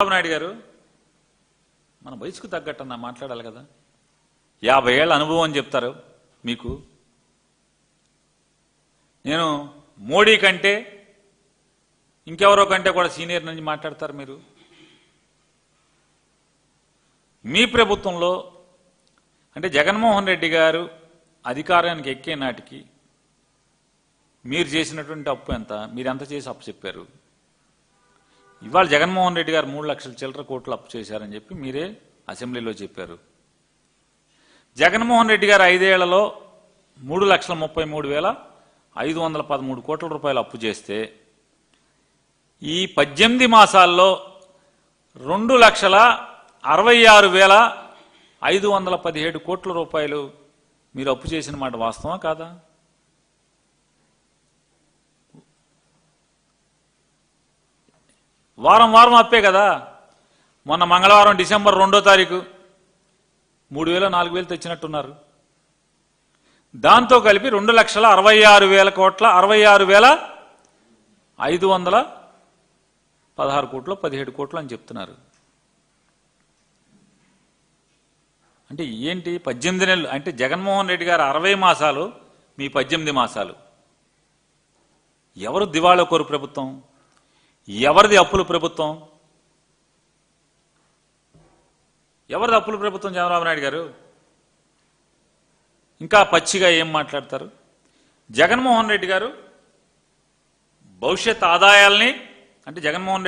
చంద్రబాబు నాయుడు గారు మన వయసుకు తగ్గట్టన్నా మాట్లాడాలి కదా. 50 ఏళ్ల అనుభవం అని చెప్తారు మీకు. నేను మోడీ కంటే ఇంకెవరో కంటే కూడా సీనియర్ నుంచి మాట్లాడతారు మీరు. మీ ప్రభుత్వంలో అంటే జగన్మోహన్ రెడ్డి గారు అధికారానికి ఎక్కే నాటికి మీరు చేసినటువంటి అప్పు ఎంత, మీరు ఎంత చేసి అప్పు చెప్పారు? ఇవాళ జగన్మోహన్ రెడ్డి గారు 3 లక్షల చిల్లర కోట్లు అప్పు చేశారని చెప్పి మీరే అసెంబ్లీలో చెప్పారు. జగన్మోహన్ రెడ్డి గారు 5 ఏళ్లలో 3,33,513 కోట్ల రూపాయలు అప్పు చేస్తే ఈ 18 మాసాల్లో 2,66,517 కోట్ల రూపాయలు మీరు అప్పు చేసిన మాట వాస్తవా కాదా? వారం వారం అప్పే కదా. మొన్న మంగళవారం డిసెంబర్ 2వ తారీఖు 3,000 4,000 తెచ్చినట్టున్నారు. దాంతో కలిపి 2,66,000 కోట్ల 66,516 కోట్లు 17 కోట్లు అని చెప్తున్నారు. అంటే ఏంటి 18 నెలలు అంటే జగన్మోహన్ రెడ్డి గారు 60 మాసాలు, మీ 18 మాసాలు. ఎవరు దివాళా కోరు ప్రభుత్వం? ఎవరిది అప్పుల ప్రభుత్వం? ఎవరిది అప్పుల ప్రభుత్వం? చంద్రబాబు నాయుడు గారు ఇంకా పచ్చిగా ఏం మాట్లాడతారు? జగన్మోహన్ రెడ్డి గారు భవిష్యత్ ఆదాయాల్ని అంటే జగన్మోహన్ రెడ్డి